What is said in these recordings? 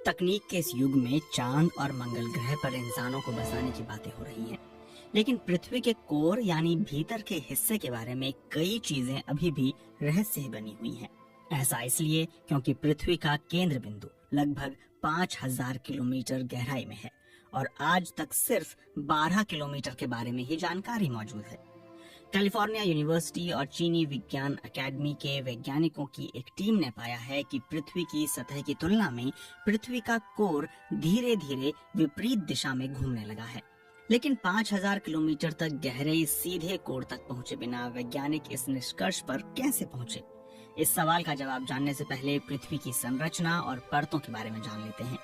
तकनीक के इस युग में चांद और मंगल ग्रह पर इंसानों को बसाने की बातें हो रही हैं, लेकिन पृथ्वी के कोर यानी भीतर के हिस्से के बारे में कई चीजें अभी भी रहस्य ही बनी हुई हैं। ऐसा इसलिए क्योंकि पृथ्वी का केंद्र बिंदु लगभग 5000 किलोमीटर गहराई में है और आज तक सिर्फ 12 किलोमीटर के बारे में ही जानकारी मौजूद है। कैलिफोर्निया यूनिवर्सिटी और चीनी विज्ञान अकेडमी के वैज्ञानिकों की एक टीम ने पाया है कि पृथ्वी की सतह की तुलना में पृथ्वी का कोर धीरे धीरे विपरीत दिशा में घूमने लगा है। लेकिन 5000 किलोमीटर तक गहरे सीधे कोर तक पहुंचे बिना वैज्ञानिक इस निष्कर्ष पर कैसे पहुंचे? इस सवाल का जवाब जानने से पहले पृथ्वी की संरचना और परतों के बारे में जान लेते हैं।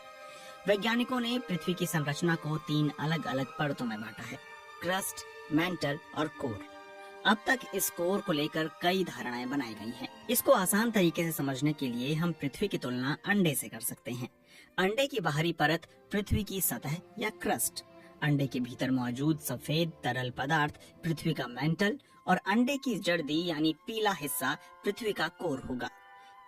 वैज्ञानिकों ने पृथ्वी की संरचना को 3 अलग अलग परतों में बांटा है: क्रस्ट, मेंटल और कोर। अब तक इस कोर को लेकर कई धारणाएं बनाई गई हैं। इसको आसान तरीके से समझने के लिए हम पृथ्वी की तुलना अंडे से कर सकते हैं। अंडे की बाहरी परत पृथ्वी की सतह या क्रस्ट, अंडे के भीतर मौजूद सफेद तरल पदार्थ पृथ्वी का मेंटल और अंडे की जर्दी यानी पीला हिस्सा पृथ्वी का कोर होगा।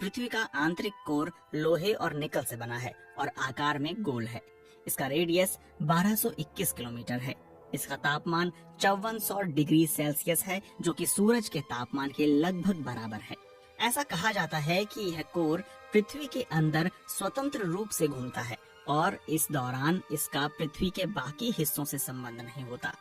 पृथ्वी का आंतरिक कोर लोहे और निकल से बना है और आकार में गोल है। इसका रेडियस 1221 किलोमीटर है। इसका तापमान 5400 डिग्री सेल्सियस है, जो कि सूरज के तापमान के लगभग बराबर है। ऐसा कहा जाता है कि यह कोर पृथ्वी के अंदर स्वतंत्र रूप से घूमता है और इस दौरान इसका पृथ्वी के बाकी हिस्सों से संबंध नहीं होता।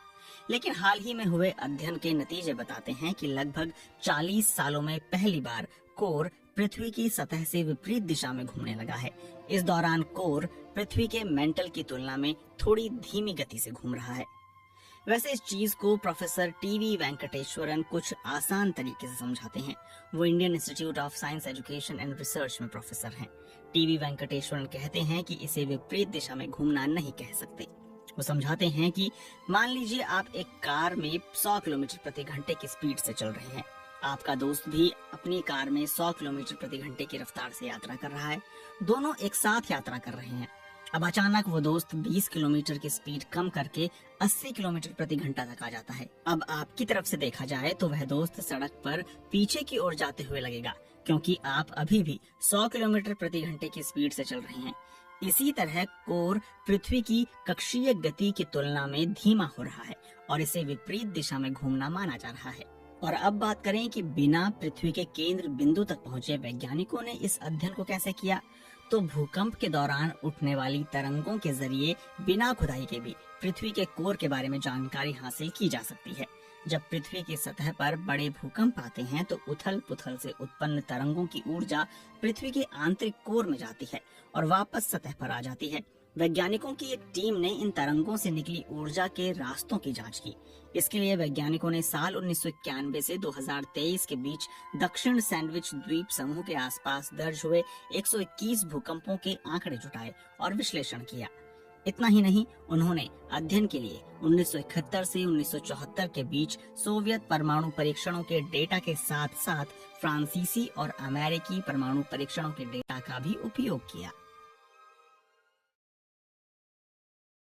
लेकिन हाल ही में हुए अध्ययन के नतीजे बताते हैं कि लगभग 40 सालों में पहली बार कोर पृथ्वी की सतह से विपरीत दिशा में घूमने लगा है। इस दौरान कोर पृथ्वी के मेंटल की तुलना में थोड़ी धीमी गति से घूम रहा है। वैसे इस चीज को प्रोफेसर टीवी वेंकटेश्वरन कुछ आसान तरीके से समझाते हैं। वो Indian institute of science education and research में प्रोफेसर हैं। टीवी वेंकटेश्वरन कहते हैं कि इसे विपरीत दिशा में घूमना नहीं कह सकते। वो समझाते हैं कि मान लीजिए आप एक कार में 100 किलोमीटर प्रति घंटे की स्पीड से चल रहे हैं। आपका दोस्त भी अपनी कार में 100 किलोमीटर प्रति घंटे की रफ्तार से यात्रा कर रहा है। दोनों एक साथ यात्रा कर रहे हैं। अब अचानक वो दोस्त 20 किलोमीटर की स्पीड कम करके 80 किलोमीटर प्रति घंटा तक आ जाता है। अब आपकी तरफ से देखा जाए तो वह दोस्त सड़क पर पीछे की ओर जाते हुए लगेगा, क्योंकि आप अभी भी 100 किलोमीटर प्रति घंटे की स्पीड से चल रहे हैं। इसी तरह कोर पृथ्वी की कक्षीय गति की तुलना में धीमा हो रहा है और इसे विपरीत दिशा में घूमना माना जा रहा है। और अब बात करें कि बिना पृथ्वी के केंद्र बिंदु तक पहुंचे वैज्ञानिकों ने इस अध्ययन को कैसे किया, तो भूकंप के दौरान उठने वाली तरंगों के जरिए बिना खुदाई के भी पृथ्वी के कोर के बारे में जानकारी हासिल की जा सकती है। जब पृथ्वी की सतह पर बड़े भूकंप आते हैं तो उथल पुथल से उत्पन्न तरंगों की ऊर्जा पृथ्वी के आंतरिक कोर में जाती है और वापस सतह पर आ जाती है। वैज्ञानिकों की एक टीम ने इन तरंगों से निकली ऊर्जा के रास्तों की जांच की। इसके लिए वैज्ञानिकों ने साल 1991 से 2023 के बीच दक्षिण सैंडविच द्वीप समूह के आसपास दर्ज हुए 121 भूकंपों के आंकड़े जुटाए और विश्लेषण किया। इतना ही नहीं, उन्होंने अध्ययन के लिए 1971 से 1974 के बीच सोवियत परमाणु परीक्षणों के डेटा के साथ साथ फ्रांसीसी और अमेरिकी परमाणु परीक्षणों के डेटा का भी उपयोग किया।